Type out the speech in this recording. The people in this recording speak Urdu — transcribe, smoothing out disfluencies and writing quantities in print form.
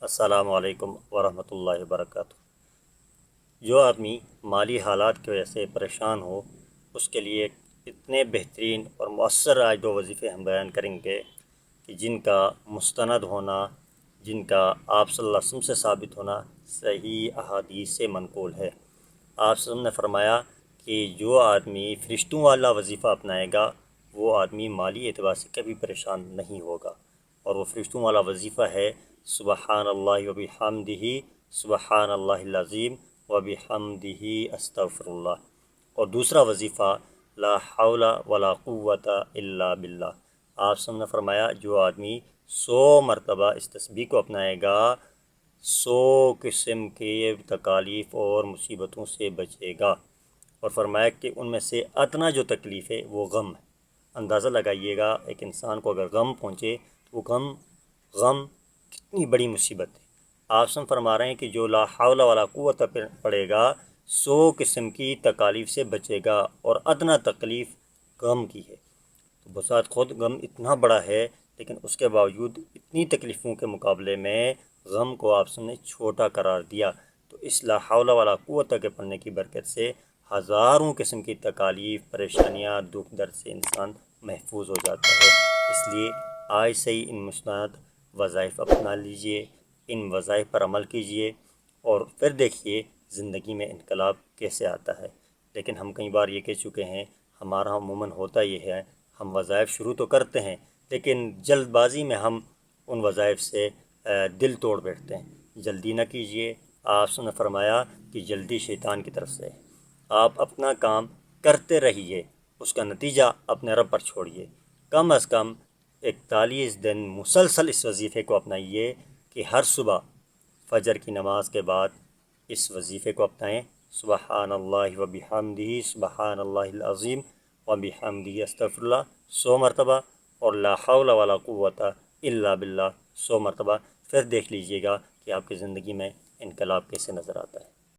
السلام علیکم ورحمۃ اللہ وبرکاتہ۔ جو آدمی مالی حالات کی وجہ سے پریشان ہو، اس کے لیے اتنے بہترین اور مؤثر آج دو وظیفے ہم بیان کریں گے کہ جن کا مستند ہونا، جن کا آپ صلی اللہ علیہ وسلم سے ثابت ہونا صحیح احادیث سے منقول ہے۔ آپ صلی اللہ علیہ وسلم نے فرمایا کہ جو آدمی فرشتوں والا وظیفہ اپنائے گا وہ آدمی مالی اعتبار سے کبھی پریشان نہیں ہوگا، اور وہ فرشتوں والا وظیفہ ہے سبحان اللہ و بحمدہ، سبحان اللہ العظیم و بحمدہ استغفر اللہ۔ اور دوسرا وظیفہ لا حول ولا قوت الا باللہ۔ آپ صلی اللہ علیہ وسلم نے فرمایا جو آدمی 100 مرتبہ اس تسبیح کو اپنائے گا 100 قسم کے تکالیف اور مصیبتوں سے بچے گا، اور فرمایا کہ ان میں سے ادنا جو تکلیف ہے وہ غم ہے۔ اندازہ لگائیے گا ایک انسان کو اگر غم پہنچے تو وہ غم کتنی بڑی مصیبت ہے۔ آپ سن فرما رہے ہیں کہ جو لا حول ولا قوت پڑے گا 100 قسم کی تکالیف سے بچے گا، اور ادنا تکلیف غم کی ہے۔ تو بساط خود غم اتنا بڑا ہے، لیکن اس کے باوجود اتنی تکلیفوں کے مقابلے میں غم کو آپ نے چھوٹا قرار دیا۔ تو اس لا حول ولا قوت کے پڑھنے کی برکت سے ہزاروں قسم کی تکالیف، پریشانیاں، دکھ درد سے انسان محفوظ ہو جاتا ہے۔ اس لیے آج سے ہی ان مستند وظائف اپنا لیجئے، ان وظائف پر عمل کیجئے، اور پھر دیکھیے زندگی میں انقلاب کیسے آتا ہے۔ لیکن ہم کئی بار یہ کہہ چکے ہیں، ہمارا عموماً ہوتا یہ ہے، ہم وظائف شروع تو کرتے ہیں لیکن جلد بازی میں ہم ان وظائف سے دل توڑ بیٹھتے ہیں۔ جلدی نہ کیجئے۔ آپ نے فرمایا کہ جلدی شیطان کی طرف سے۔ آپ اپنا کام کرتے رہیے، اس کا نتیجہ اپنے رب پر چھوڑیے۔ کم از کم 41 دن مسلسل اس وظیفے کو اپنائیے کہ ہر صبح فجر کی نماز کے بعد اس وظیفے کو اپنائیں، سبحان اللہ و بحمدہ، سبحان اللہ العظیم و بحمدہ استغفر اللہ 100 مرتبہ، اور لا حول ولا قوت الا باللہ 100 مرتبہ۔ پھر دیکھ لیجئے گا کہ آپ کی زندگی میں انقلاب کیسے نظر آتا ہے۔